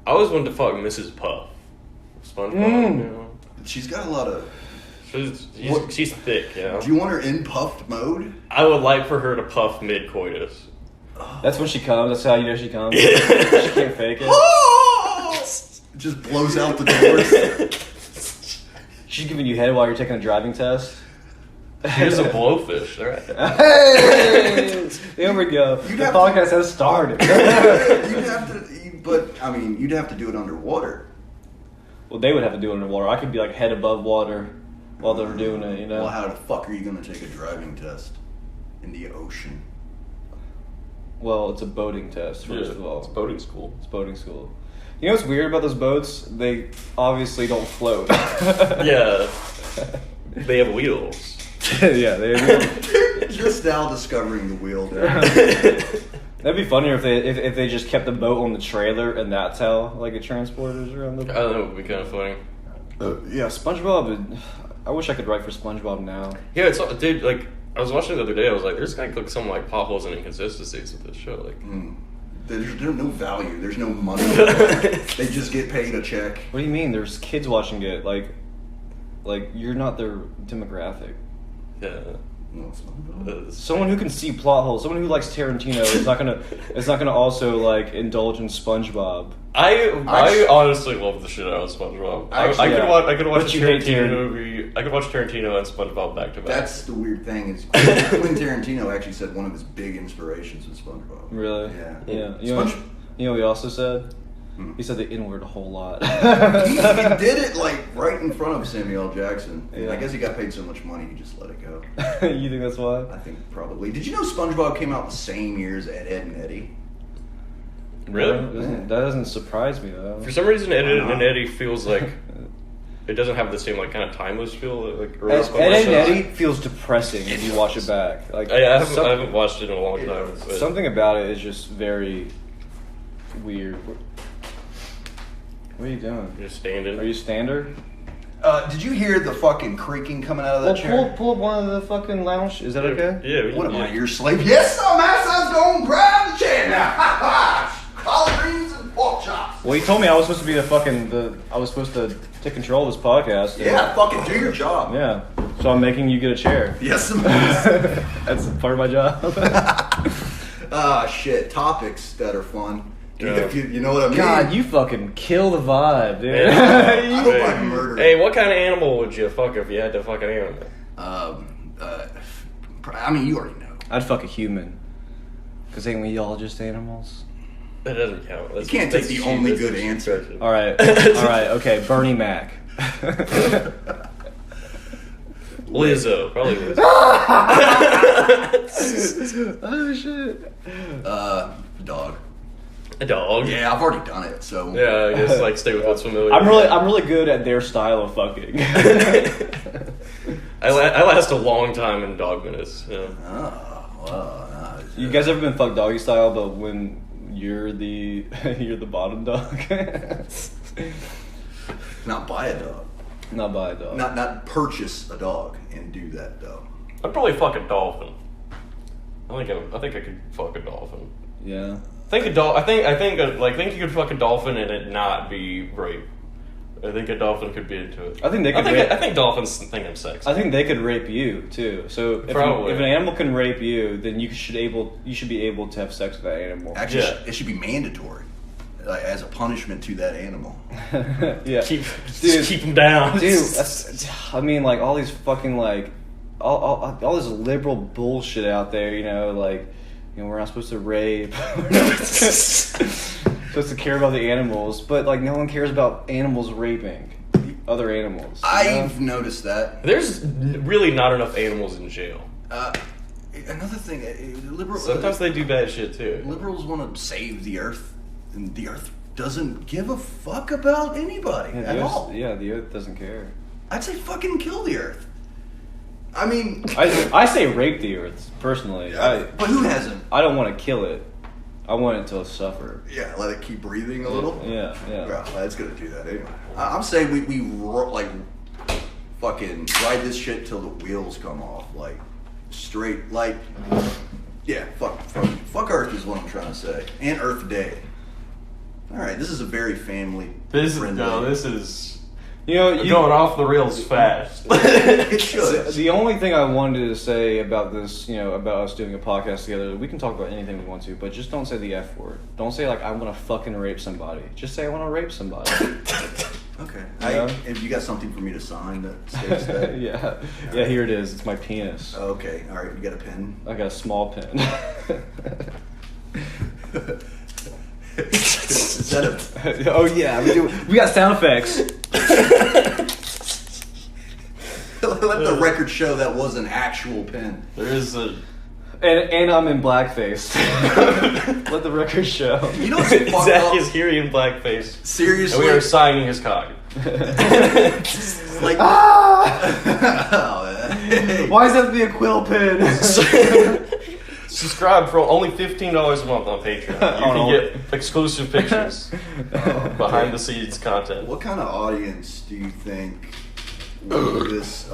I always wanted to fuck Mrs. Puff. SpongeBob, you know? She's got a lot of... She's thick, yeah. Do you want her in puffed mode? I would like for her to puff mid-coitus. That's when she comes. That's how you know she comes. She can't fake it. It just blows out the doors. She's giving you head while you're taking a driving test. Here's a blowfish. All right. Hey! There we go. The podcast has started. You'd have to... But, I mean, you'd have to do it underwater. Well, they would have to do it underwater. I could be like head above water while they were doing it, you know? Well, how the fuck are you going to take a driving test in the ocean? Well, it's a boating test, first of all. It's boating school. It's boating school. You know what's weird about those boats? They obviously don't float. Yeah. They have wheels. Yeah, they have Just now discovering the wheel. That'd be funnier if they just kept the boat on the trailer and that's how like it transporters around the I don't know, it would be kind of funny. Yeah, SpongeBob. I wish I could write for SpongeBob now. Yeah, it's dude. Like I was watching it the other day. I was like, "There's like some like potholes and inconsistencies with this show." Like, There's no value. There's no money. They just get paid a check. What do you mean? There's kids watching it. Like you're not their demographic. yeah. No, it's not. Someone who can see plot holes, someone who likes Tarantino is not gonna also like indulge in SpongeBob. I honestly love the shit out of SpongeBob. I could watch a Tarantino movie. I could watch Tarantino and SpongeBob back to back. That's the weird thing is Quentin Tarantino actually said one of his big inspirations was SpongeBob. Really? Yeah. You know what he also said? He said the N-word a whole lot. He did it like right in front of Samuel L. Jackson. Yeah. I guess he got paid so much money he just let it go. You think that's why? I think probably. Did you know SpongeBob came out the same year as Ed, Edd and Eddy? Really? That doesn't surprise me though. For some reason, Ed and Eddy feels like it doesn't have the same like kind of timeless feel. Like Ed and Eddy feels depressing if you watch it back. Like I haven't watched it in a long time. But something about it is just very weird. What are you doing? You're standing. Are you a stander? Did you hear the fucking creaking coming out of that chair? Pull up one of the fucking lounge. Is that okay? Yeah. What am I, your slave? Yes, sir, master's gonna grab the chair now. Ha ha! Collard greens and pork chops. Well, he told me I was supposed to be I was supposed to take control of this podcast. Yeah, fucking do your job. Yeah. So I'm making you get a chair. Yes, sir. That's part of my job. Shit. Topics that are fun. Yeah. You know what I mean? God, you fucking kill the vibe, dude. Yeah. I don't like murder. Hey, what kind of animal would you fuck if you had to fuck an animal? I mean, you already know. I'd fuck a human. Because ain't we all just animals? That doesn't count. You can't take the only good answer. All right, okay, Bernie Mac. Lizzo, probably Lizzo. Oh shit. Dog. A dog. Yeah, I've already done it, so. Yeah, I guess like stay with what's familiar. I'm really good at their style of fucking. I last a long time in dog minutes. Yeah. Oh, well. You guys ever been fucked doggy style, but when you're the bottom dog? Not buy a dog. Not buy a dog. Not purchase a dog and do that though. I'd probably fuck a dolphin. I think I could fuck a dolphin. Yeah. I think you could fuck a dolphin and it not be rape. I think a dolphin could be into it. I think dolphins think I'm sexy. I think they could rape you too. So if an animal can rape you, then you should be able to have sex with that animal. Actually, it should be mandatory, as a punishment to that animal. Yeah, keep them down, dude. I mean, like all these fucking like all this liberal bullshit out there. You know, like we're not supposed to rape. Supposed to care about the animals, but like no one cares about animals raping the other animals. I've noticed that. There's really not enough animals in jail. Another thing, sometimes they do bad shit too. Liberals want to save the earth, and the earth doesn't give a fuck about anybody at all. Yeah, the earth doesn't care. I'd say fucking kill the earth. I mean, I say rape the earth personally. But who hasn't? I don't want to kill it. I want it to suffer. Yeah, let it keep breathing a little. Yeah. Well, it's gonna do that anyway. I'm saying we like fucking ride this shit till the wheels come off, like straight, like yeah. Fuck Earth is what I'm trying to say, and Earth Day. All right, this is a very family. This is. You know, going off the rails fast. It should. The only thing I wanted to say about this, about us doing a podcast together, we can talk about anything we want to, but just don't say the F word. Don't say I want to fucking rape somebody. Just say I want to rape somebody. Okay. If you got something for me to sign that states that? Yeah. All Yeah, here it is. It's my penis. Okay. All right. You got a pen? I got a small pen. Is that a... Oh yeah, we got sound effects. Let the record show that was an actual pen. There is a... And I'm in blackface. Let the record show. You know what's fucked Zach up? is here in blackface. Seriously? And we are signing his cock. Like... Why is that the quill pen? Subscribe for only $15 a month on Patreon. You can get exclusive pictures, behind the scenes content. What kind of audience do you think this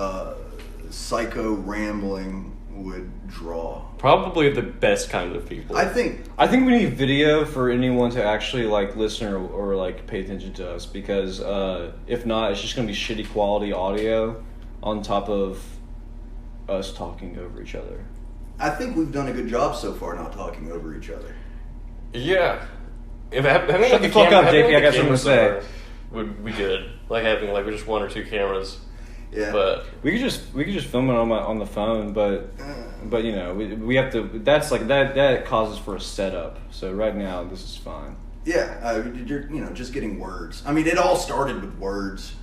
psycho rambling would draw? Probably the best kind of people. I think we need video for anyone to actually listen or pay attention to us, because if not, it's just gonna be shitty quality audio on top of us talking over each other. I think we've done a good job so far not talking over each other. Yeah. If having Shut the fuck up, JP. I got something to say. Would be good. Having just one or two cameras. Yeah. But we could just film it on the phone, but we have to. That's that causes for a setup. So right now this is fine. Yeah, you're just getting words. I mean, it all started with words.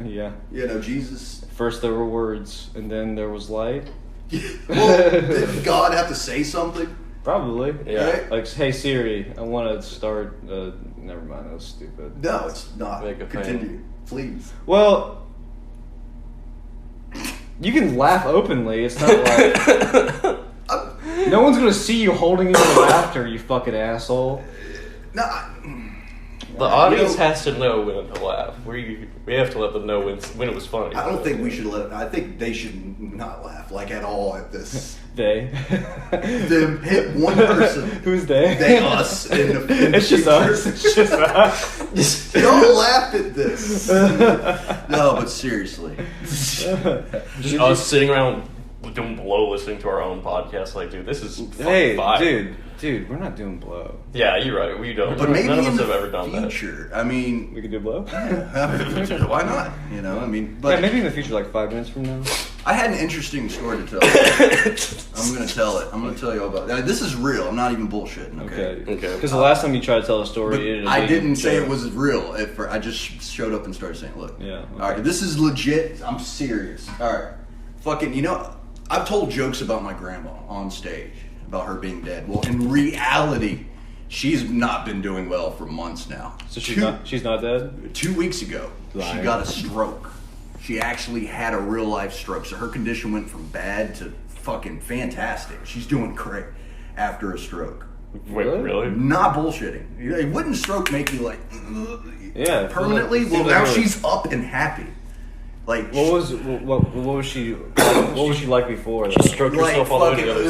Yeah. Jesus. First there were words, and then there was light. Well, did God have to say something? Probably. Yeah. Right? Hey Siri, I want to start. Never mind, that was stupid. No, it's not. Make a Continue, please. Well, you can laugh openly. It's not no one's gonna see you holding your laughter, you fucking asshole. No. the audience has to know when to laugh. We have to let them know when it was funny. I don't think we should let. I think they should not laugh at all at this. They. Them hit one person. Who's they? They us. It's just us. It's just us. Don't laugh at this. No, but seriously. Just us sitting around doing blow, listening to our own podcast. Dude, this is hey, fire. dude, we're not doing blow. Yeah, you're right. We don't. But maybe none of in us the have ever done future. I mean, We could do blow. why not? I mean, but Yeah, maybe in the future, 5 minutes from now. I had an interesting story to tell. I'm gonna tell it. I'm gonna tell you all about it. This is real. I'm not even bullshitting. Okay. Because the last time you tried to tell a story, But it ended I up didn't being say it joke. was real. I just showed up and started saying, "Look, Yeah, okay. all right, this is legit. I'm serious. All right, fucking, I've told jokes about my grandma on stage about her being dead. Well, in reality, she's not been doing well for months now. So she's not dead? 2 weeks ago, Lying. she got a stroke. She actually had a real life stroke. So her condition went from bad to fucking fantastic. She's doing great after a stroke. Wait, really? Not bullshitting. Wouldn't stroke make you Yeah, permanently? Well, now she's up and happy. What was she like before? She stroked herself all the way to the other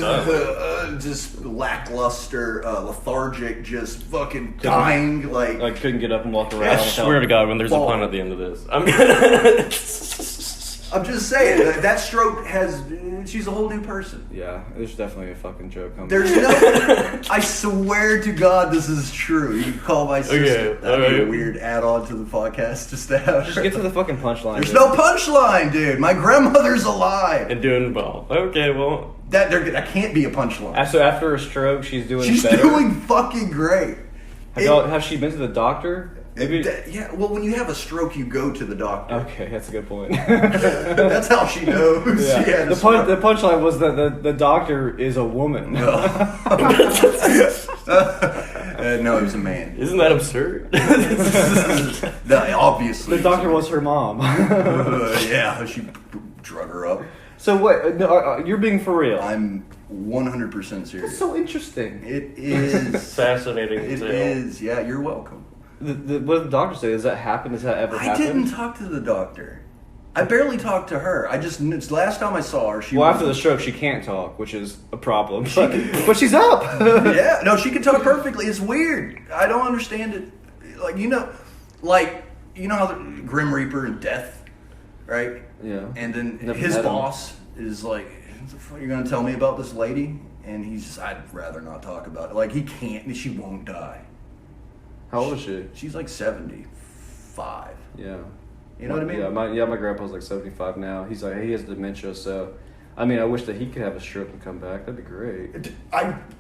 side. Just lackluster, lethargic, just fucking dying. Like couldn't get up and walk around. I swear to God, when there's a pun at the end of this, I'm just saying that stroke she's a whole new person. Yeah, there's definitely a fucking joke coming. There's no. I swear to God, this is true. You can call my sister. Okay, That'd be a alright. weird add-on to the podcast just to have. Just get to the fucking punchline. There's dude. no punchline, dude. My grandmother's alive. and doing well. Okay, well, That can't be a punchline. So after her stroke, she's doing She's better. doing fucking great. Have she been to the doctor? Maybe. Yeah, well, when you have a stroke, you go to the doctor. Okay, that's a good point. That's how she knows. Yeah. She had a The stroke. punchline was that the doctor is a woman. No, it was a man. isn't that absurd? No, obviously. The doctor was her mom. Yeah, she drug her up. So what? No, you're being for real. I'm 100% serious. That's so interesting. It is. Fascinating It tale. is. Yeah, you're welcome. What did the doctor say? Does that happen? Does that ever I happen? didn't talk to the doctor. I barely talked to her. It's last time I saw her, she Well, was- after the stroke, she can't talk, which is a problem. But she's up. Yeah, no, she can talk perfectly. It's weird. I don't understand it. like how the Grim Reaper and Death, right? Yeah. And then Never his met him. boss is like, what the fuck, you're gonna tell me about this lady? And he's just, I'd rather not talk about it. Like, he can't, she won't die. How old is she? She's like 75. Yeah. You know what I mean? Yeah, my grandpa's like 75 now. He's like, he has dementia, so I mean, I wish that he could have a stroke and come back. That'd be great.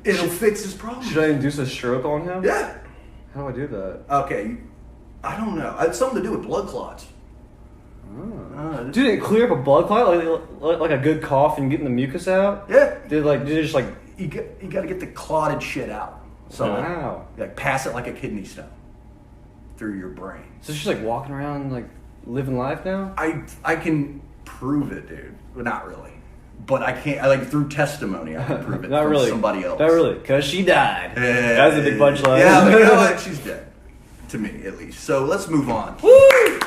It'll fix his problem. Should I induce a stroke on him? Yeah. How do I do that? Okay. I don't know. It's something to do with blood clots. Oh. Dude, it clear up a blood clot like a good cough and getting the mucus out? Yeah. Dude, just like You got to get the clotted shit out. So wow. Like pass it like a kidney stone through your brain. So she's like walking around like living life now? I can prove it, dude. Well, not really. But I can't, like, through testimony, I can prove it Not from really. somebody else. Not really, because she died. That's a big punchline. Yeah, but you know what? She's dead. To me, at least. So let's move on. Woo!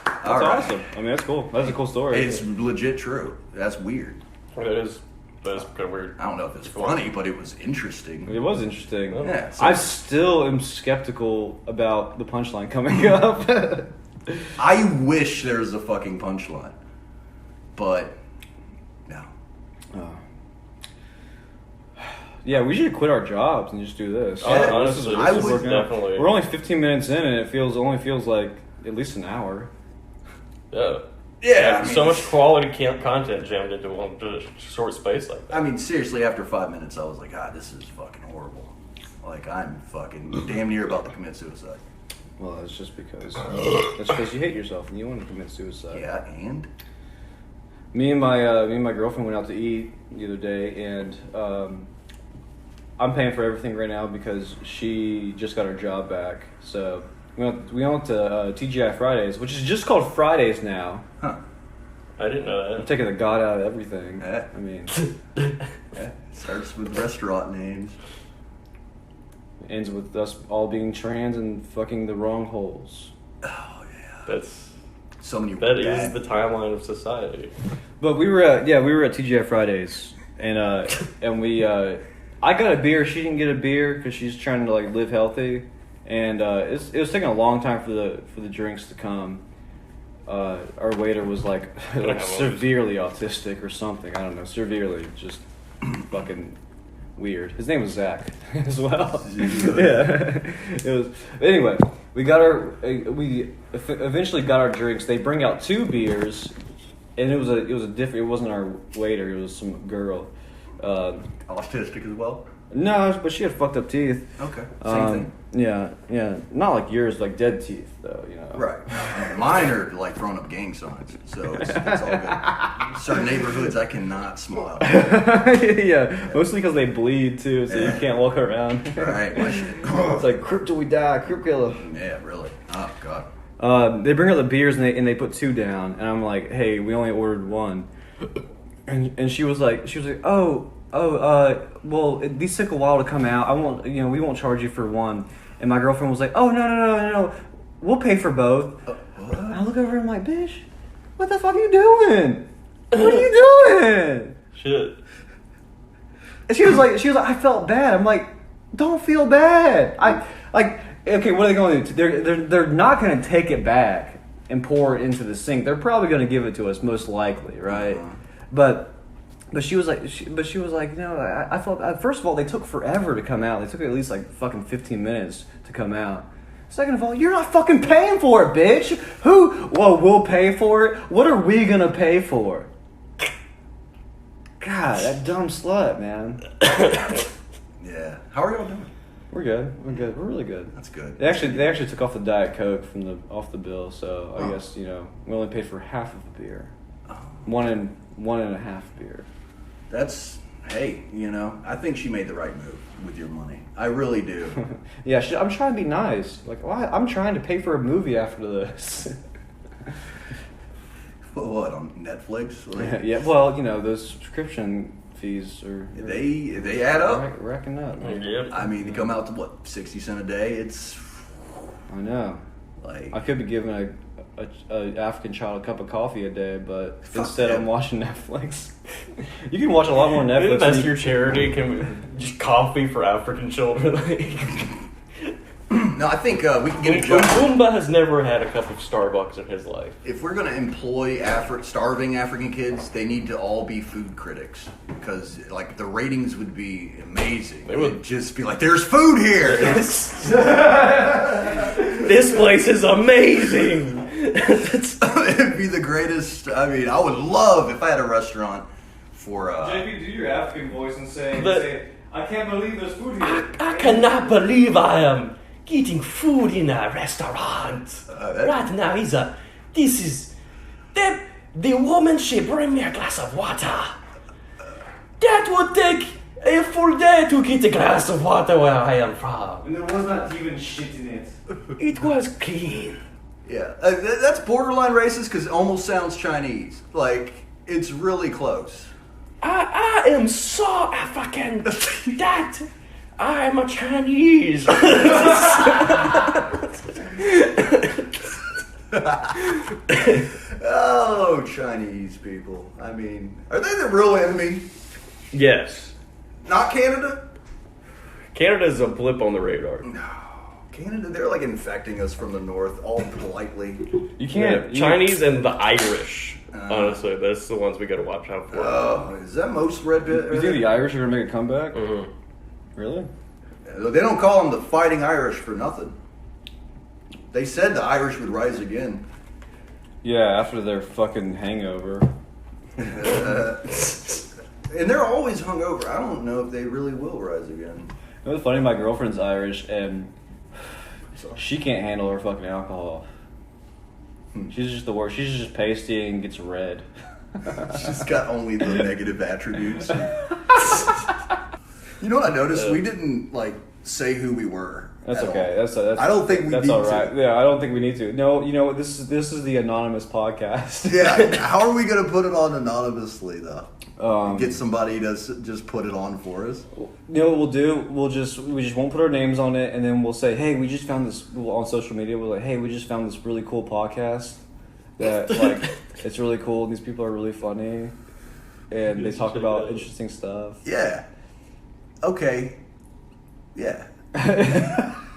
That's awesome. I mean, that's cool. That's a cool story. It's legit true. That's weird. That is kind of weird. I don't know if it's funny, but it was interesting. It was interesting. Yeah, so I still am skeptical about the punchline coming up. I wish there was a fucking punchline. But, no. Yeah, we should quit our jobs and just do this. Yeah, honestly, I this is would definitely. We're only 15 minutes in, and it only feels like at least an hour. Yeah. Yeah, I mean, so much quality content jammed into one short space like that. I mean, seriously, after 5 minutes, I was like, this is fucking horrible. Like, I'm fucking damn near about to commit suicide. Well, that's just because you hate yourself and you want to commit suicide. Yeah, and? Me and my girlfriend went out to eat the other day, and I'm paying for everything right now because she just got her job back. So we went to Tgi Fridays, which is just called Fridays now. Huh. I didn't know that. I'm taking the god out of everything. Yeah. I mean, Yeah, starts with restaurant names. ends with us all being trans and fucking the wrong holes. Oh, yeah. That's So many. that is the timeline of society. But we were at Tgi Fridays, and we I got a beer. She didn't get a beer because she's trying to like live healthy, and it was taking a long time for the drinks to come. Our waiter was like severely autistic or something. I don't know, severely just fucking weird. His name was Zach as well. Yeah, it was. Anyway, we eventually got our drinks. They bring out 2 beers, and it was a different. It wasn't our waiter. It was some girl. Autistic as well? No, but she had fucked up teeth. Okay. Same thing. Yeah. Not like yours, like dead teeth, though, you know. Right. Mine are like throwing up gang signs, so it's all good. Certain neighborhoods, I cannot smile. Yeah, mostly because they bleed, too, so you can't walk around. Right, my shit. It's like, Crip till we die, Crip killer. Yeah, really. Oh, God. They bring out the beers, and they put 2 down, and I'm like, hey, we only ordered 1. And she was like, well, these took a while to come out. We won't charge you for 1. And my girlfriend was like, oh, no, we'll pay for both. What? I look over and I'm like, bitch, what the fuck are you doing? What are you doing? Shit. And she was like, I felt bad. I'm like, don't feel bad. Okay, what are they going to do? They're not going to take it back and pour it into the sink. They're probably going to give it to us, most likely, right? But she was like, I felt. First of all, they took forever to come out. They took at least like fucking 15 minutes to come out. Second of all, you're not fucking paying for it, bitch. Who? Well, we'll pay for it. What are we gonna pay for? God, that dumb slut, man. Yeah. How are y'all doing? We're good. We're really good. That's good. They actually took off the Diet Coke off the bill, so I guess we only paid for half of the beer. One and a half beer. That's, hey, I think she made the right move with your money. I really do. Yeah, I'm trying to be nice. Like, I'm trying to pay for a movie after this. What, on Netflix? Like, Yeah, well, those subscription fees are... They add up. Racking up, man. Yep. I mean, they come out to, what, 60 cents a day? It's... I know. Like... I could be giving a African child a cup of coffee a day, but Fuck instead yeah. I'm watching Netflix. You can watch a lot more Netflix. That's your charity. Can we just coffee for African children? No, I think we can get a joke. Boomba has never had a cup of Starbucks in his life. If we're going to employ starving African kids, they need to all be food critics. Because, like, the ratings would be amazing. They would just be like, there's food here! This place is amazing! It'd be the greatest. I mean, I would love if I had a restaurant for... JP, do your African voice and say, I can't believe there's food here. I cannot believe I am eating food in a restaurant. Right now, the woman, she bring me a glass of water. That would take a full day to get a glass of water where I am from. And there was not even shit in it. It was clean. Yeah, that's borderline racist because it almost sounds Chinese. Like, it's really close. I am so African that I am a Chinese. Oh, Chinese people. I mean, are they the real enemy? Yes. Not Canada? Canada is a blip on the radar. No. Canada, they're like infecting us from the north, all politely. You can't. Chinese and the Irish. Honestly, that's the ones we gotta watch out for. Oh, is that most red? You think the Irish are gonna make a comeback? Mm-hmm. Really? They don't call them the Fighting Irish for nothing. They said the Irish would rise again. Yeah, after their fucking hangover. And they're always hungover. I don't know if they really will rise again. It was funny. My girlfriend's Irish, and she can't handle her fucking alcohol. She's just the worst. She's just pasty and gets red. She's got only the negative attributes. You know what I noticed? We didn't say who we were. That's okay. All. That's I don't think we that's need all right. to. Yeah, I don't think we need to. No, you know this is the anonymous podcast. Yeah. How are we going to put it on anonymously though? Get somebody to just put it on for us. You know what we'll do? We just won't put our names on it, and then we'll say, hey, we just found this on social media. We're like, hey, we just found this really cool podcast that it's really cool. And these people are really funny, and they talk about interesting stuff. Yeah. Okay. Yeah.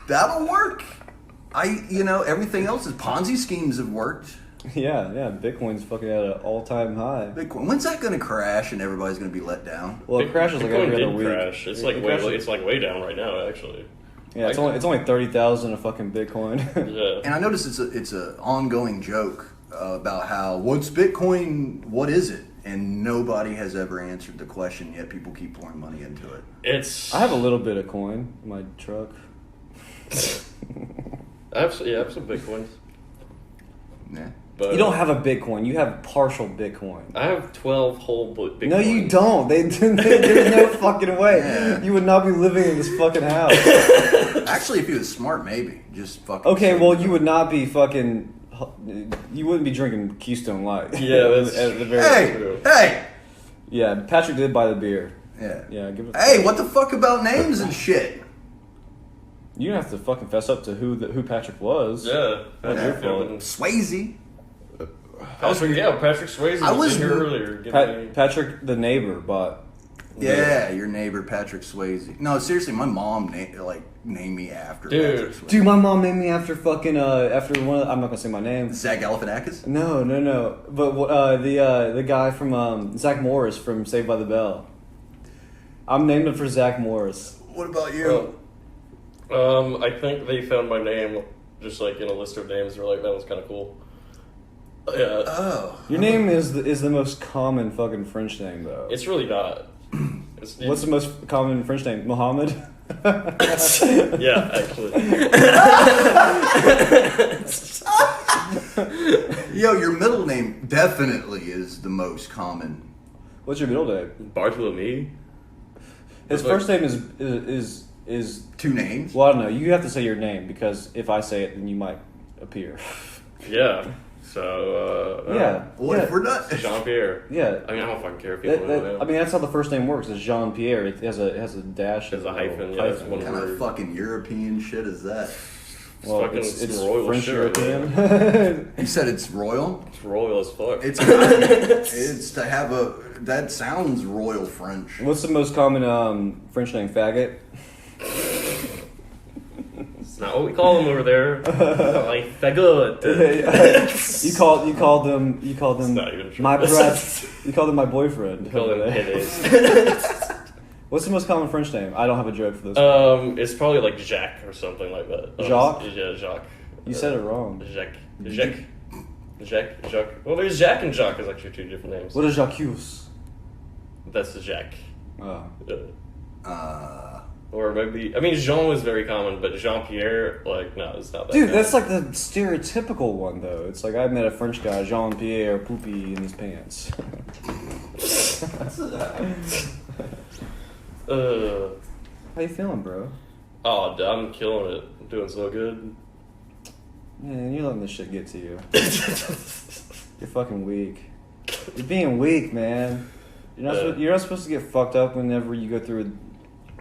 That'll work. Everything else is Ponzi schemes have worked. Yeah. Bitcoin's fucking at an all-time high. Bitcoin. When's that going to crash and everybody's going to be let down? Well, it crashes like every other week. Crash. It's way down right now, actually. Yeah, it's only 30,000 a fucking Bitcoin. Yeah. And I noticed it's a ongoing joke about how what's Bitcoin? What is it? And nobody has ever answered the question yet. People keep pouring money into it. I have a little bit of coin in my truck. I have some Bitcoins. Yeah. But you don't have a Bitcoin. You have partial Bitcoin. I have 12 whole Bitcoins. No, you don't. There's no fucking way. Yeah. You would not be living in this fucking house. Actually, if he was smart, maybe. Just fucking... Okay, well, you would not be fucking... You wouldn't be drinking Keystone Light. Yeah, that's... Hey! Yeah, Patrick did buy the beer. Yeah. Yeah, give it... Hey, what the fuck about names and shit? You have to fucking fess up to who Patrick was. Yeah. That's your fault. Swayze. Patrick Swayze was in here earlier. Patrick, the neighbor, bought... Yeah, your neighbor, Patrick Swayze. No, seriously, my mom named me after Patrick Swayze. Dude, my mom named me after fucking, after one of the, I'm not gonna say my name. Zach Galifianakis? No. But the guy from, Zach Morris from Saved by the Bell. I'm named him for Zach Morris. What about you? I think they found my name just in a list of names. They're like, that was kind of cool. Yeah. Oh. Your name is the most common fucking French name, though. It's really not. What's the most common French name? Mohammed? Yeah, actually. Yo, your middle name definitely is the most common. What's your middle name? Bartholomew. His first name is two names? Well, I don't know. You have to say your name because if I say it, then you might appear. Yeah. So, if we're not... Jean-Pierre. Yeah. I mean, I don't fucking care if people know that. I mean, that's how the first name works. It's Jean-Pierre. It has a dash. There's a hyphen. Yeah, what kind of fucking European shit is that? Well, it's royal French shit, European. You said it's royal? It's royal as fuck. It's to have a... That sounds royal French. What's the most common French name? Faggot? It's not not what we call them over there. Like faggot. You called them It's not even true. my brat. You called them my boyfriend. We call them pedes. What's the most common French name? I don't have a joke for this. It's probably like Jacques or something like that. Jacques? Yeah, Jacques. You said it wrong. Jacques. Well, there's Jacques and Jacques is actually two different names. What is Jacques? That's the Jacques. Oh. Or maybe, I mean, Jean was very common, but Jean-Pierre, like, no, it's not that Dude, common. that's like the stereotypical one, though. It's like I met a French guy, Jean-Pierre, poopy in his pants. How you feeling, bro? Oh, I'm killing it. I'm doing so good. Man, you're letting this shit get to you. You're fucking weak. You're being weak, man. You're not supposed to get fucked up whenever you go through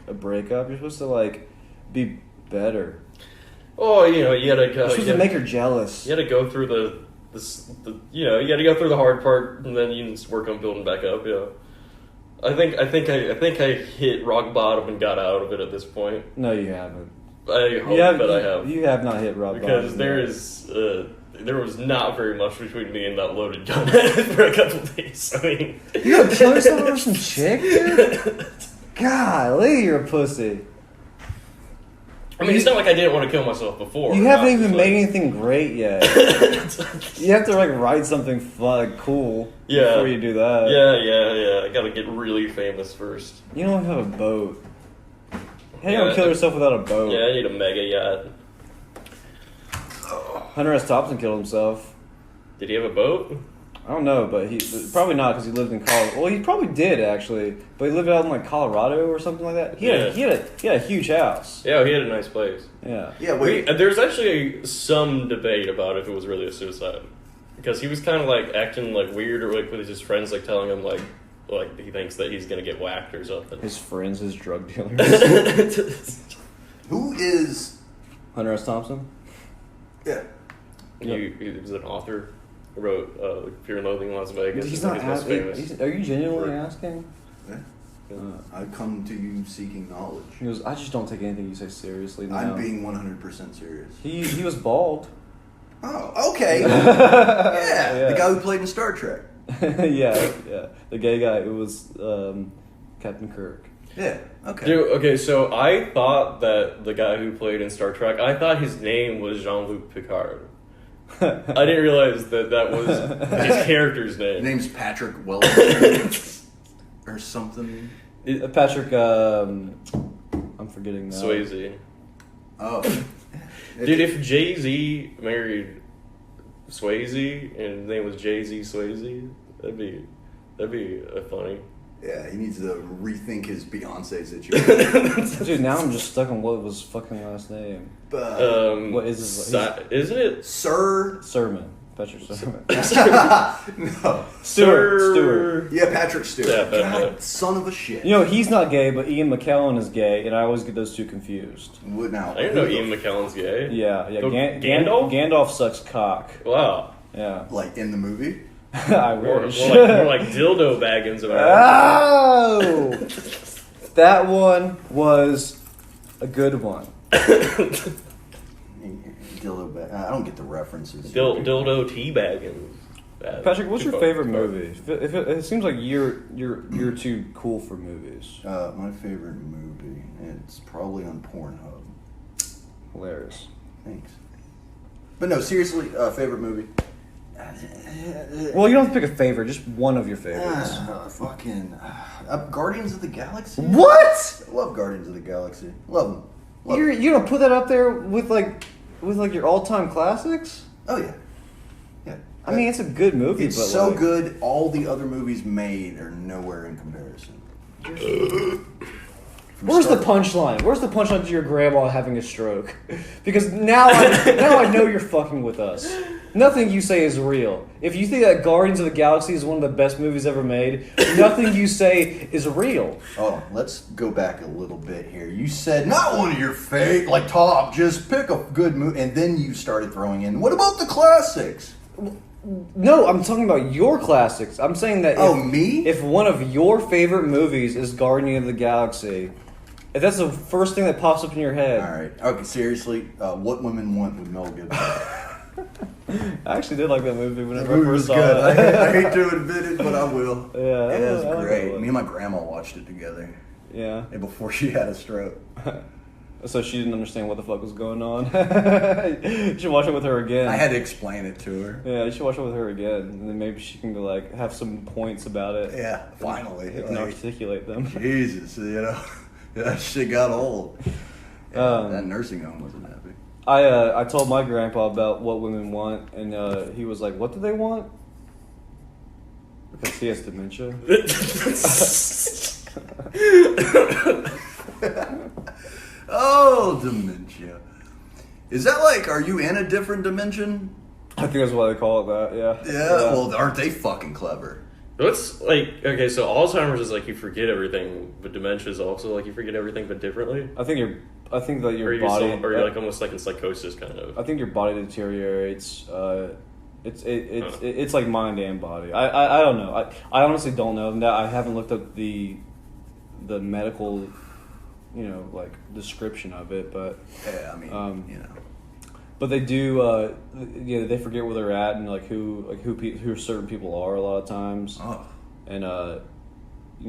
a breakup. You're supposed to, like, be better. Oh, you know, you gotta go. You're supposed to make her jealous. You gotta go through the you know, you gotta go through the hard part, and then you can just work on building back up. Yeah. I think I hit rock bottom and got out of it at this point. No, you haven't. I hope that I have. You have not hit rock because bottom. There was not very much between me and that loaded gun for a couple of days. I mean, You gonna kill yourself over some chick, dude? Golly, you're a pussy. I mean, it's not like I didn't want to kill myself before. You haven't even made anything great yet. You have to like write something fun, cool before you do that. Yeah. I gotta get really famous first. You don't have a boat. How you gonna kill yourself without a boat? Yeah, I need a mega yacht. Hunter S. Thompson killed himself. Did he have a boat? I don't know, but he probably not because he lived in Colorado. Well, he probably did actually, but he lived out in like Colorado or something like that. He had a huge house. Yeah, he had a nice place. Yeah. Yeah, wait. There's actually some debate about if it was really a suicide, because he was kind of like acting like weird, or like with his friends, like telling him like he thinks that he's gonna get whacked or something. His friends, his drug dealers. Who is Hunter S. Thompson? Yeah. He was an author. He wrote Fear and Loathing in Las Vegas. He's not asking. Are you genuinely asking? Yeah. I come to you seeking knowledge. He goes, I just don't take anything you say seriously now. I'm being 100% serious. He was bald. Oh, okay. Yeah. The guy who played in Star Trek. yeah. The gay guy who was Captain Kirk. Yeah, okay. Dude, okay, so I thought that the guy who played in Star Trek, I thought his name was Jean-Luc Picard. I didn't realize that was his character's name. His name's Patrick Wellington or something. Patrick, I'm forgetting now. Swayze. Oh. Dude, if Jay-Z married Swayze and his name was Jay-Z Swayze, that'd be funny. Yeah, he needs to rethink his Beyonce situation. Dude, now I'm just stuck on what was fucking last name. But, What is his? Isn't it Sir? Sermon. Patrick Sermon. No. Stewart. Yeah, Patrick Stewart. Yeah, God, son of a shit. You know, he's not gay, but Ian McKellen is gay, and I always get those two confused. What now? I didn't know Ian McKellen's gay. Yeah. Gandalf? Gandalf sucks cock. Wow. Yeah. Like in the movie? I More wish. like dildo baggins about Oh! That one was a good one. Dildo bag. I don't get the references. dildo tea baggins. Patrick, what's your favorite movie? It seems like you're too cool for movies. My favorite movie. It's probably on Pornhub. Hilarious. Thanks. But no, seriously, favorite movie. Well, you don't have to pick a favorite, just one of your favorites. Guardians of the Galaxy. What? I love Guardians of the Galaxy. Love them. You don't put that up there with like your all-time classics? Oh yeah. Yeah. I mean, it's a good movie, It's but so like, good. All the other movies made are nowhere in comparison. Where's the punchline? Where's the punchline to your grandma having a stroke? Because now I know you're fucking with us. Nothing you say is real. If you think that Guardians of the Galaxy is one of the best movies ever made, nothing you say is real. Oh, let's go back a little bit here. You said not one of your top. Just pick a good movie, and then you started throwing in. What about the classics? No, I'm talking about your classics. I'm saying that Me? if one of your favorite movies is Guardian of the Galaxy, If that's the first thing that pops up in your head. All right. Okay, seriously, What Women Want with Mel Gibson. I actually did like that movie whenever That I first saw good. it. I hate to admit it, but I will. Yeah, It was I like great. that Me and my grandma watched it together. Yeah. And before she had a stroke. So she didn't understand what the fuck was going on. You should watch it with her again. I had to explain it to her. Yeah, you should watch it with her again, and then maybe she can like have some points about it. Yeah, finally. It can Like, articulate them. Jesus, that shit got old. Yeah, that nursing home wasn't happy. I told my grandpa about What Women Want, and he was like, "What do they want?" Because he has dementia. Oh, dementia. Is that like, are you in a different dimension? I think that's why they call it that. Yeah. Yeah, well, aren't they fucking clever? What's like, okay, so Alzheimer's is like you forget everything, but dementia is also like you forget everything but differently. I think that Or your you're body, or you're like almost like in psychosis kind of. I think your body deteriorates. It's like mind and body. I don't know. I honestly don't know. I haven't looked up the medical, like description of it, but Yeah, I mean, But they do, they forget where they're at and like who certain people are a lot of times. Oh. And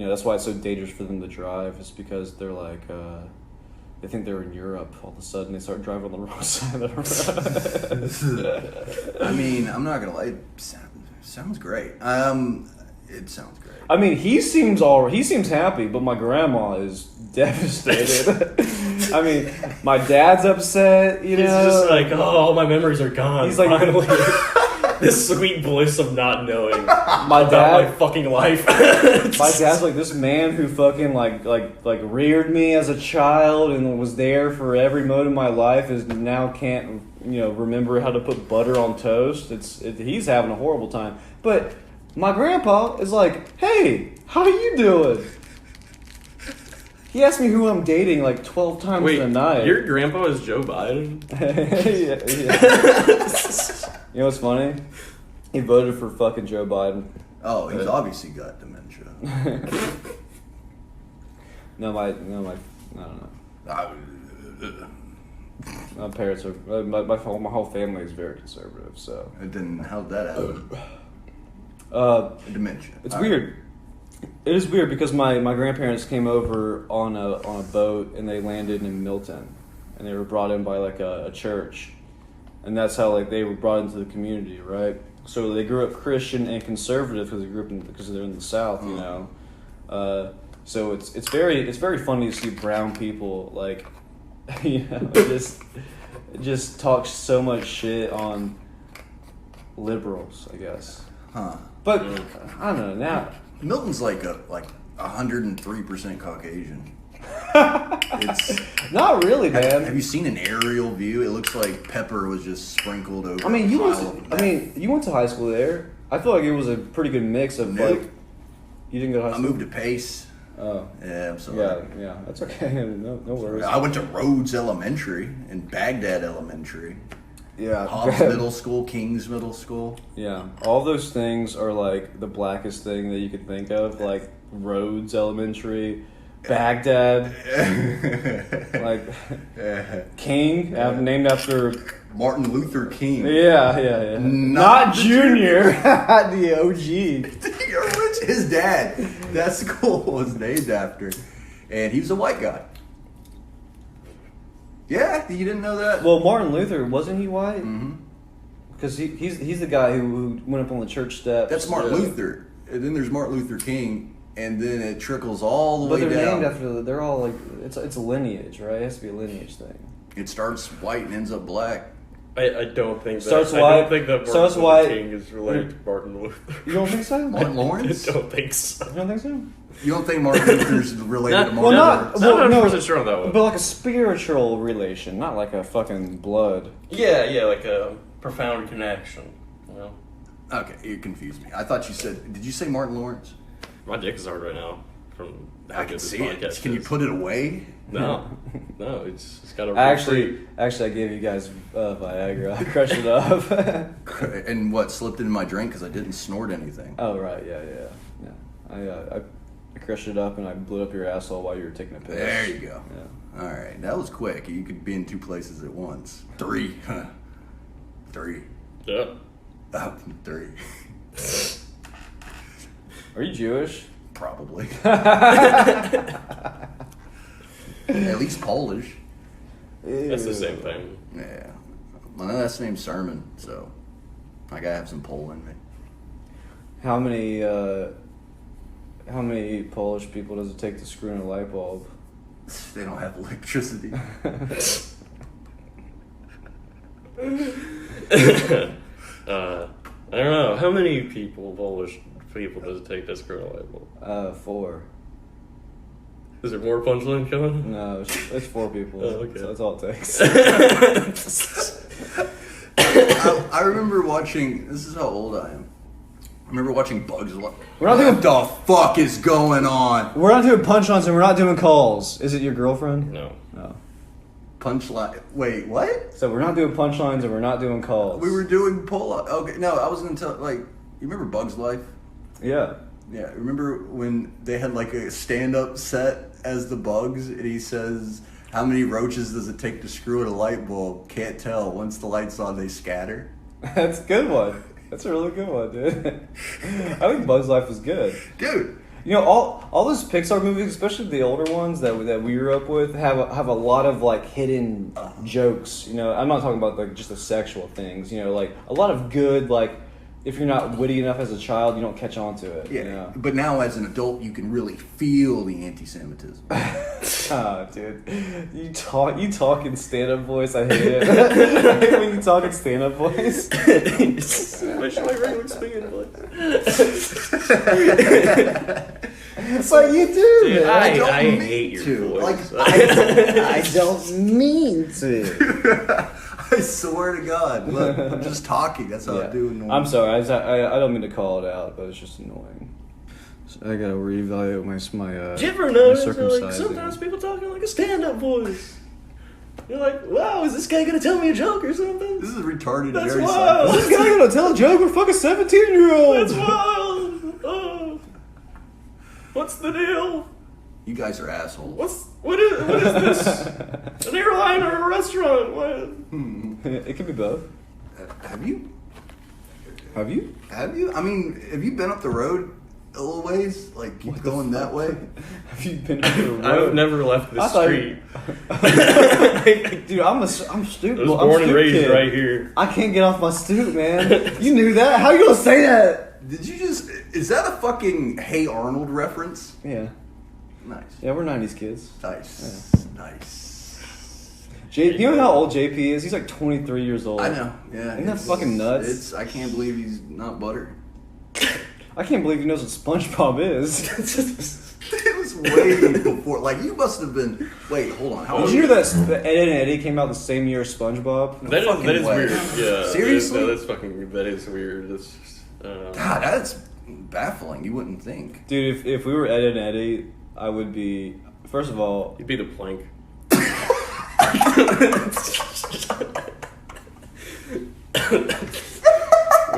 that's why it's so dangerous for them to drive. It's because they're like they think they're in Europe. All of a sudden, they start driving on the wrong side of the road. I mean, I'm not gonna lie. It sounds great. It sounds great. I mean, he seems happy, but my grandma is devastated. I mean, my dad's upset. He's just like, oh, all my memories are gone. He's like, finally, this sweet bliss of not knowing my about dad, my fucking life. my dad's like, this man who fucking like reared me as a child and was there for every moment of my life is now can't remember how to put butter on toast. He's having a horrible time, but my grandpa is like, hey, how you doing? He asked me who I'm dating like 12 times Wait, in a night. your grandpa is Joe Biden? yeah. You know what's funny? He voted for fucking Joe Biden. Oh, he's obviously got dementia. I don't know. My parents are, my whole family is very conservative, so. And then how'd that happen? Dementia. It's All weird. It is weird because my grandparents came over on a boat and they landed in Milton, and they were brought in by like a church, and that's how like they were brought into the community, right? So they grew up Christian and conservative because they're in the South, so it's very funny to see brown people like, just talk so much shit on liberals, I guess. Huh. But I don't know now. Milton's like 103% Caucasian. It's Not really, man. Have you seen an aerial view? It looks like pepper was just sprinkled over. I mean, you a pile of you went to high school there. I feel like it was a pretty good mix of Nope. like. You didn't go to high I school. moved to Pace. Oh. Yeah, I'm sorry. Yeah, that's okay. No worries. I went to Rhodes Elementary and Baghdad Elementary. Yeah. Hobbs Middle School, King's Middle School. Yeah, all those things are like the blackest thing that you could think of, like Rhodes Elementary, Baghdad, like King, named after Martin Luther King. Yeah. Not the Junior, the OG. His dad. That school was named after, and he was a white guy. Yeah, you didn't know that? Well, Martin Luther, wasn't he white? Mm-hmm. Because he's the guy who went up on the church steps. That's Martin Luther. And then there's Martin Luther King, and then it trickles all the way down. But they're named after, they're all like, it's a lineage, right? It has to be a lineage thing. It starts white and ends up black. I don't think that. Starts I white, don't think that starts Martin white. Luther King is related to Martin Luther. You don't think so? Martin Lawrence? I don't think so. You don't think so? You don't think Martin Luther's related to Martin Well, not Lawrence? I'm not no, 100% sure on that one. but like a spiritual relation, not like a fucking blood. Yeah, like a profound connection. You know, Okay, you confused me. I thought you said, did you say Martin Lawrence? my dick is hard right now from how I good can this see it. podcast Can you is. put it away? No, it's got a Actually, I gave you guys Viagra. I crushed it up. And what, slipped it in my drink because I didn't snort anything? Oh right, yeah. I crushed it up and I blew up your asshole while you were taking a piss. There you go. Yeah. All right, that was quick. You could be in 2 places at once. 3. 3. Yeah. 3. Are you Jewish? Probably. At least Polish. That's the same thing. Yeah. My last name's Sermon, so I gotta have some Pole in me. How many Polish people does it take to screw in a light bulb? They don't have electricity. I don't know. How many Polish people does it take to screw in a light bulb? 4. Is there more punchline coming? No, it's 4 people. Oh, okay. So that's all it takes. I remember watching. This is how old I am. I remember watching Bugs Life. We're not doing. What the fuck is going on? We're not doing punchlines and we're not doing calls. Is it your girlfriend? No. No. Punchline. Wait, what? So we're not doing punchlines and we're not doing calls. We were doing pull-up. Okay, no, I was gonna tell. Like, you remember Bugs Life? Yeah. Yeah, remember when they had like a stand-up set as the Bugs, and he says, "How many roaches does it take to screw in a light bulb? Can't tell. Once the light's on, they scatter." That's a good one. That's a really good one, dude. I think Bug's Life was good. Dude, You know, all those Pixar movies, especially the older ones that we grew up with, have a lot of like hidden jokes. You know, I'm not talking about like just the sexual things. You know, like a lot of good like. If you're not witty enough as a child, you don't catch on to it. yeah. You know? But now as an adult, you can really feel the anti-Semitism. Ah, dude, you talk in stand-up voice. I hate it. I hate when you talk in stand-up voice. Why should my regular speaking voice? But you do. Dude, man. I mean hate your to. voice. Like, I don't mean to. I swear to God, look, I'm just talking. That's how I do. I'm sorry. I don't mean to call it out, but it's just annoying. So I gotta reevaluate my Do you ever notice my that, like, circumcising. sometimes people talking like a stand-up voice? You're like, wow, is this guy gonna tell me a joke or something? This is retarded. That's Harry wild. Seinfeld. This guy gonna tell a joke? We're fucking 17-year-old. That's wild. Oh. What's the deal? You guys are assholes. What is this? An airline or a restaurant? What? It could be both. Have you? Have you? Have you? I mean, have you been up the road a little ways? Like, keep going that way? Have you been to the road? I've never left I this thought street. Dude, I'm stupid. I was born and raised right here. I can't get off my stoop, man. You knew that? How you gonna say that? Did you just... Is that a fucking Hey Arnold reference? Yeah. Nice. Yeah, we're 90s kids. Nice. Nice. You know how old JP is? He's like 23 years old. I know. Yeah. Isn't that fucking nuts? I can't believe he's not butter. I can't believe he knows what SpongeBob is. It was way before. Like, you must have been... Wait, hold on. How Did old you are hear that Ed and Eddie came out the same year as SpongeBob? That is way. weird. Yeah. Seriously? That's fucking. That is weird. That's just, I don't know. God, that's baffling. You wouldn't think. Dude, if we were Ed and Eddie, I would be... First of all... You'd be the plank.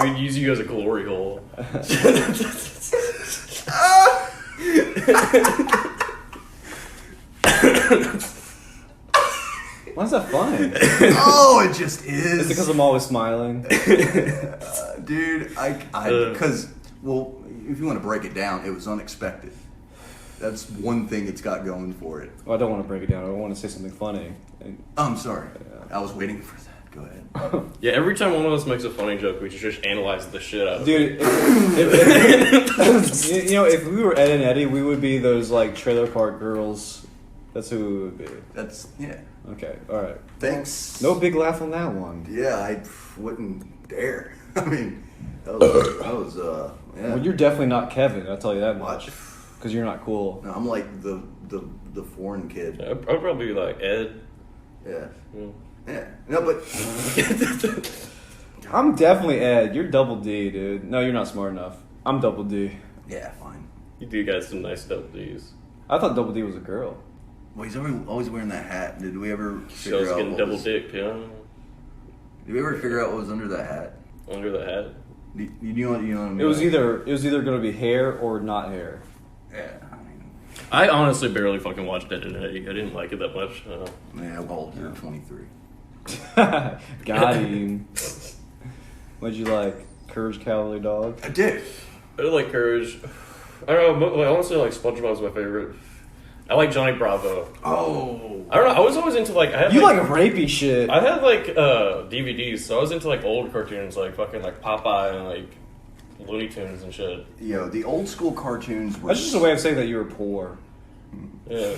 We'd use you as a glory hole. Why is that funny? Oh, it just is. It's because I'm always smiling. Dude, because, well, if you want to break it down, it was unexpected. That's one thing it's got going for it. Well, I don't want to break it down. I want to say something funny. I'm sorry. I was waiting for that. Go ahead. Yeah, every time one of us makes a funny joke, we just analyze the shit out of it. Dude, if we were Ed and Eddie, we would be those, like, trailer park girls. That's who we would be. That's, yeah. Okay, alright. Thanks. No big laugh on that one. Yeah, I wouldn't dare. I mean, that was yeah. Well, you're definitely not Kevin, I'll tell you that much. Because you're not cool. No, I'm like the foreign kid. Yeah, I'd probably be like Ed. Yeah. Mm. Yeah. No, but I'm definitely Ed. You're double D, dude. No, you're not smart enough. I'm double D. yeah, fine. You do got some nice double D's. I thought double D was a girl. Well, he's always wearing that hat. Did we ever figure Shell's out getting what double was, dicked, yeah. Did we ever figure out what was under that hat? Under the hat. You know what I mean? It was either gonna be hair or not hair. Yeah. I honestly barely fucking watched Dead and Eddie. I didn't like it that much. Yeah, well, you're 23. Got him. What'd you like? Courage Cowardly Dog? I did. I like Courage. I don't know. Honestly, like SpongeBob's my favorite. I like Johnny Bravo. Oh. I don't know. I was always into like I had You like rapey shit. I had like DVDs, so I was into like old cartoons, like fucking like Popeye and like Looney Tunes and shit. Yo, the old school cartoons were... That's just a way of saying that you were poor. Yeah.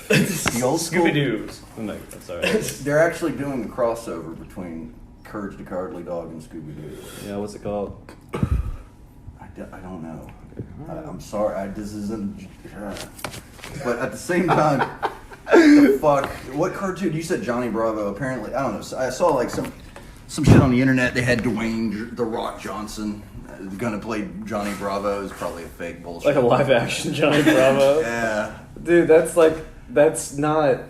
The old school... Scooby-Doos. I'm sorry. They're actually doing a crossover between Courage the Cowardly Dog and Scooby-Doo. Yeah, what's it called? I don't know. I'm sorry. This isn't... But at the same time... the fuck? What cartoon? You said Johnny Bravo. Apparently, I don't know. I saw like some shit on the internet. They had Dwayne The Rock Johnson gonna play Johnny Bravo. Is probably a fake bullshit. Like a live action Johnny Bravo? Yeah. Dude, that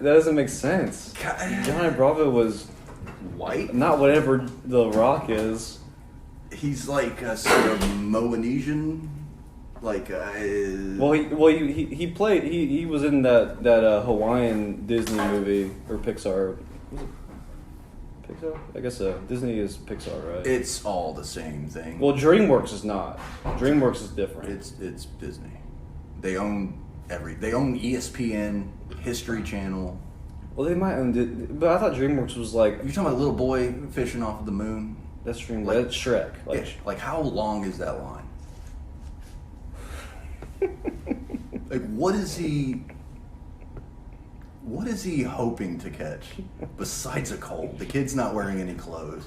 doesn't make sense. Johnny Bravo was White? not whatever The Rock is. He's like a sort of Melanesian. Like, he was in that Hawaiian Disney movie or Pixar. Was it Pixar? I guess so. Disney is Pixar, right? it's all the same thing. Well, DreamWorks is not. DreamWorks is different. It's Disney. They own They own ESPN, History Channel. Well, they might own it, but I thought DreamWorks was like You're talking about a little boy fishing off of the moon. that's DreamWorks. Like- That's Shrek. Like how long is that line? Like what is he hoping to catch besides a cold? The kid's not wearing any clothes.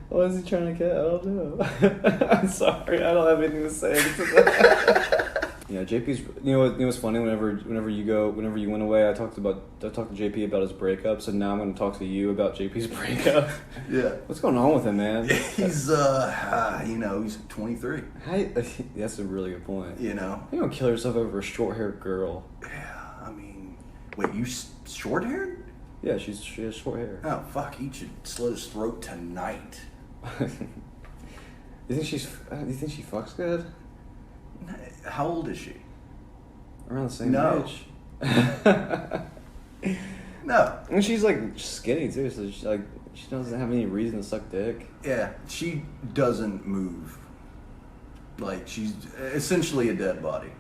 What is he trying to get? I don't know. I'm sorry, I don't have anything to say to that. Yeah, JP's. You know what's funny? Whenever you went away, I talked to JP about his breakup. So now I'm going to talk to you about JP's breakup. Yeah. What's going on with him, man? He's he's 23. That's a really good point. You know. You don't kill yourself over a short-haired girl. Yeah. I mean, wait, you short-haired? Yeah, she has short hair. Oh fuck! He should slit his throat tonight. Do you think she fucks good? How old is she? Around the same No. age. No. And she's like skinny too, so she doesn't have any reason to suck dick. Yeah, she doesn't move. Like she's essentially a dead body.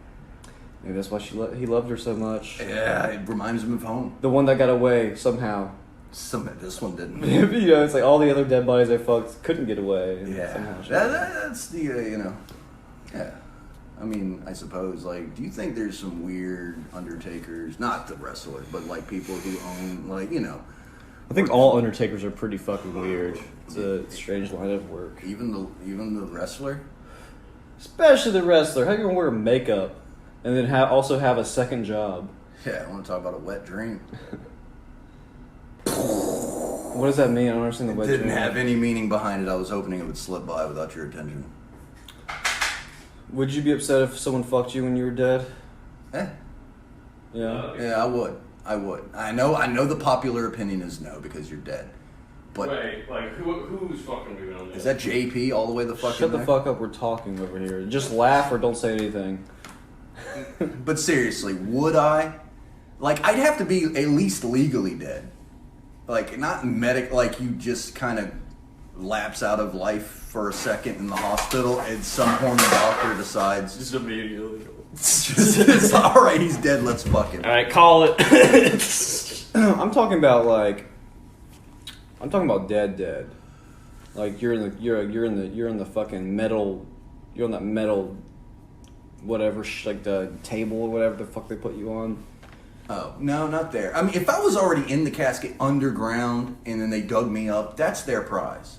Maybe that's why he loved her so much. Yeah, it reminds him of home. The one that got away somehow. This one didn't. You know, it's like all the other dead bodies I fucked couldn't get away. And Yeah, somehow she that's the Yeah, I mean, I suppose. Like, do you think there's some weird undertakers, not the wrestler, but like people who own, like I think all undertakers are pretty fucking weird. It's a strange line of work. even the wrestler? Especially the wrestler. How you gonna wear makeup and then also have a second job? Yeah, I want to talk about a wet dream. What does that mean? I don't understand the wet Didn't dream. have any meaning behind it. I was hoping it would slip by without your attention. Would you be upset if someone fucked you when you were dead? Eh? Yeah. Yeah, I would. I know the popular opinion is no because you're dead. But Wait, like who's fucking moving on this? is that JP all the way the fuck Shut in the there? fuck up. We're talking over here. Just laugh or don't say anything. But seriously, would I? Like, I'd have to be at least legally dead. Like, not like you just kind of lapse out of life for a second in the hospital and some point the doctor decides Just immediately. it's all right, he's dead, let's fuck him. All right, call it. I'm talking about dead. Like you're in the fucking metal. You're on that metal, whatever, like the table or whatever the fuck they put you on. Oh, no, not there. I mean, if I was already in the casket underground and then they dug me up, that's their prize.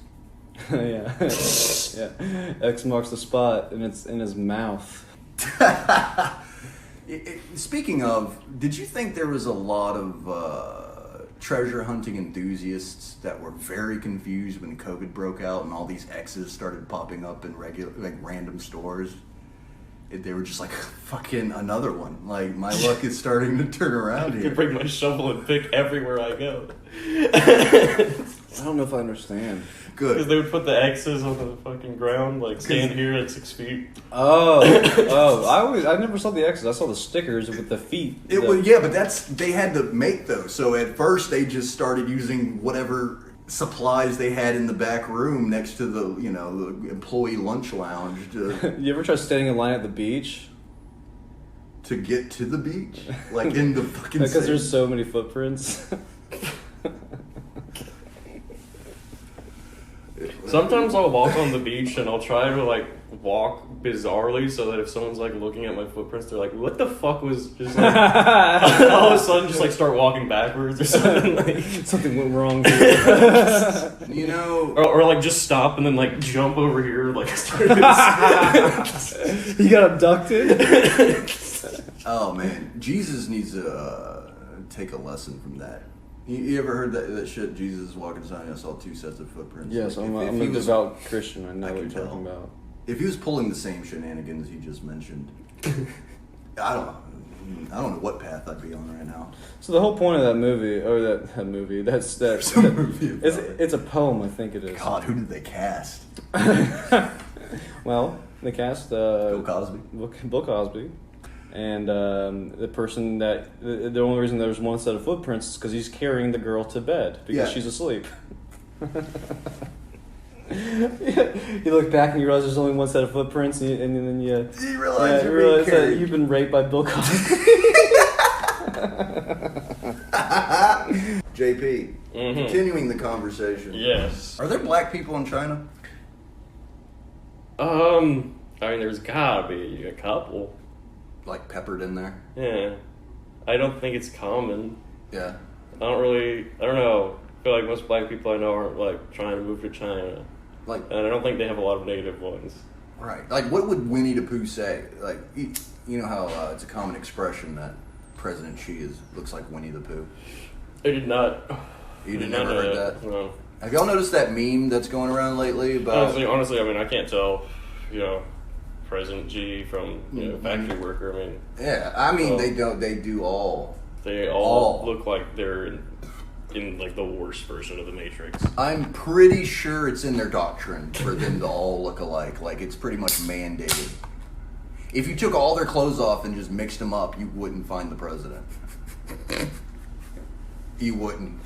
Yeah, yeah. X marks the spot, and it's in his mouth. Speaking of, did you think there was a lot of treasure hunting enthusiasts that were very confused when COVID broke out and all these X's started popping up in random stores? they were just like, fucking another one. Like, my luck is starting to turn around I here. can bring my shovel and pick everywhere I go. I don't know if I understand. Because Good. they would put the X's on the fucking ground, like stand here at 6 feet. Oh, I never saw the X's. I saw the stickers with the feet. Yeah, but they had to make those. So at first they just started using whatever supplies they had in the back room next to the employee lunch lounge You ever try standing in line at the beach? to get to the beach, like in the fucking. Because sand. there's so many footprints. Sometimes I'll walk on the beach and I'll try to like walk bizarrely so that if someone's like looking at my footprints, they're like, "What the fuck was just?" Like, all of a sudden, just like start walking backwards or something. Like, Something went wrong here. or like just stop and then like jump over here, like start. You got abducted? Oh man, Jesus needs to take a lesson from that. You ever heard that shit? Jesus walking aside, I saw 2 sets of footprints. Yes, Like, I'm if a he was- devout Christian. I know I what can you're talking tell. about. If he was pulling the same shenanigans he just mentioned, I don't know what path I'd be on right now. So the whole point of that movie, or that movie, that's There's a movie about it. it's a poem, I think it is. God, who did they cast? Well, they cast Bill Cosby. Bill Cosby, and the person that the only reason there's one set of footprints is because he's carrying the girl to bed because Yeah. she's asleep. You look back and you realize there's only one set of footprints, and then you You realize you you're being realize that carried. you've been raped by Bill Cosby. JP, Mhm. continuing the conversation. Yes. Are there black people in China? I mean, there's gotta be a couple. Like peppered in there? Yeah. I don't think it's common. Yeah. I don't know. I feel like most black people I know aren't like trying to move to China. Like, And I don't think they have a lot of negative ones. right. Like, what would Winnie the Pooh say? Like, you know how it's a common expression that President Xi looks like Winnie the Pooh? I did not. You did never not know heard that? No. Have y'all noticed that meme that's going around lately about... Honestly, I mean, I can't tell, President G from, factory worker. I mean, Yeah, I mean, Well- they do all... they all look like they're in like the worst version of the Matrix. I'm pretty sure it's in their doctrine for them to all look alike. Like, it's pretty much mandated. If you took all their clothes off and just mixed them up, you wouldn't find the president. You wouldn't.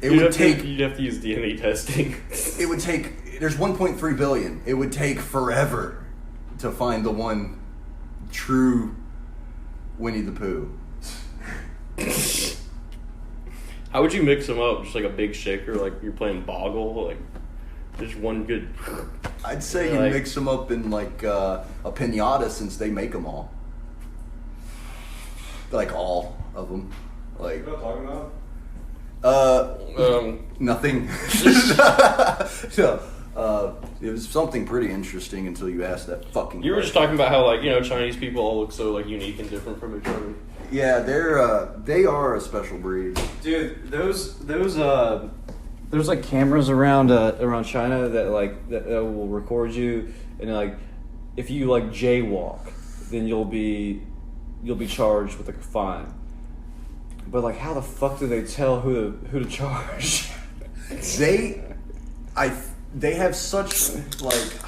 You'd have to use DNA testing. It would take... There's 1.3 billion. It would take forever to find the one true Winnie the Pooh. How would you mix them up? Just like a big shaker, like you're playing Boggle, like just one good. I'd say you Like- mix them up in like a pinata since they make them all. Like all of them. Like, talking about? nothing. So, it was something pretty interesting until you asked that fucking You were just question. talking about how like Chinese people all look so like unique and different from each other. Yeah, they are a special breed. Dude, there's like cameras around China that will record you, and like if you like jaywalk, then you'll be charged with a fine. But like, how the fuck do they tell who to charge? They have such like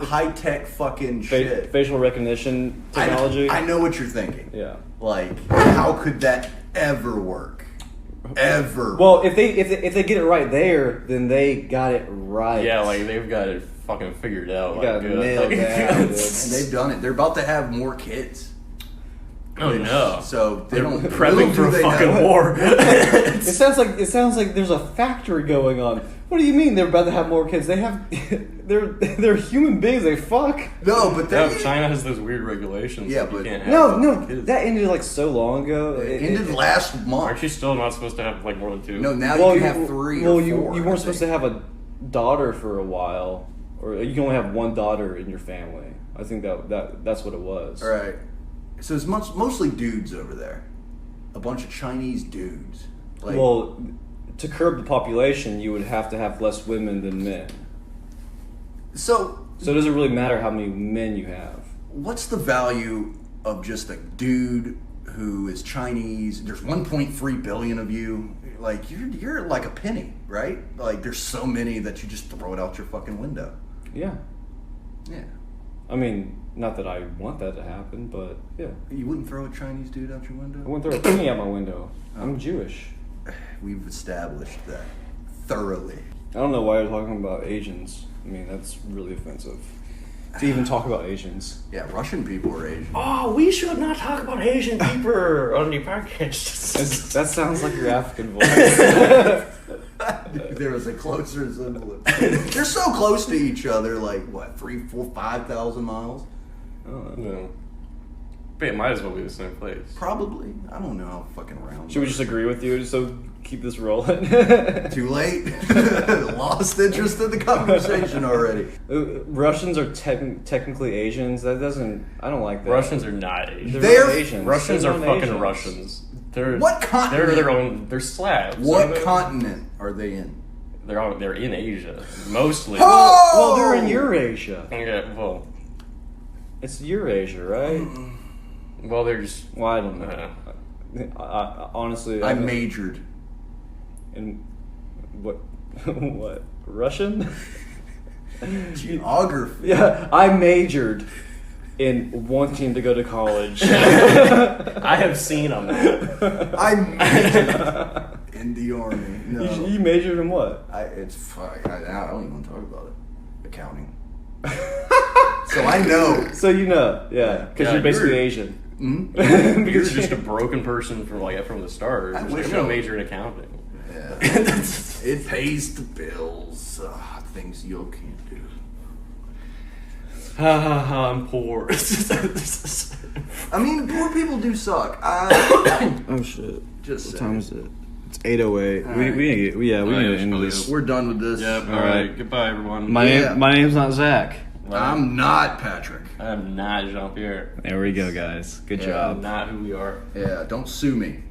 high tech fucking shit. Facial recognition technology. I know what you're thinking. Yeah. Like, how could that ever work? Ever? Well, if they get it right there, then they got it right. Yeah, like they've got it fucking figured out. You got like, it nailed down, dude. and they've done it. They're about to have more kids. Oh no! So they don't prepping little for do a they fucking know. war. It sounds like there's a factory going on. What do you mean they're about to have more kids? They have they're human beings. They fuck. No, but Yeah, they China has those weird regulations. Yeah, like, you but- can't have No, fucking kids. that ended like so long ago. it ended last Aren't month. you still not supposed to have like more than two? No, now Well, you can have 3 Well, or 4. you weren't supposed to have a daughter for a while, or you can only have one daughter in your family. I think that's what it was. All right. So it's mostly dudes over there. A bunch of Chinese dudes. Like, Well, to curb the population, you would have to have less women than men. so So it doesn't really matter how many men you have. what's the value of just a dude who is Chinese? There's 1.3 billion of you. Like, you're like a penny, right? Like, there's so many that you just throw it out your fucking window. Yeah. Yeah. I mean, not that I want that to happen, but yeah. You wouldn't throw a Chinese dude out your window? I wouldn't throw a penny out my window. I'm Jewish. We've established that thoroughly. I don't know why you're talking about Asians. I mean, that's really offensive. To even talk about Asians. Yeah, Russian people are Asian. Oh, we should not talk about Asian people on the podcast. That sounds like your African voice. There was a closer resemblance. They're so close to each other, like, what, 3, 4, 5,000 miles? No. But it might as well be the same place. Probably. I don't know how fucking round. Should we just agree with you so keep this rolling? Too late. Lost interest in the conversation already. Russians are technically Asians. That doesn't... I don't like that. Russians are not Asian. They're not Asians. Russians They're are not fucking Asians. Russians. They're, What continent? They're their own. They're Slavs. What continent are they in? They're in Asia mostly. Oh! Well, they're in Eurasia. Yeah, well, It's Eurasia, right? well, they're just. Well, I don't know. Honestly, I majored. in what? What? Russian? Geography. Yeah, I majored in wanting to go to college. I have seen them. I majored in the army. No. You majored in what? It's fuck. I don't even want to talk about it. Accounting. So I know. So you know, yeah, because Yeah, you're basically you're- Asian. You're just a broken person from the start. I Just wish I'm gonna I- major in accounting. Yeah. It pays the bills. Things you can't do. Ha ha ha! I'm poor. I mean, poor people do suck. Oh shit! Just What saying. time is it? It's 8:08. All We right. need to we Oh, need yeah, to we should end probably this. go. We're done with this. Yep. All All right. right. Goodbye, everyone. Yeah. My name's not Zach. I'm not Patrick. I'm not Jean Pierre. There we go, guys. Good I'm job. not who we are. Yeah, don't sue me.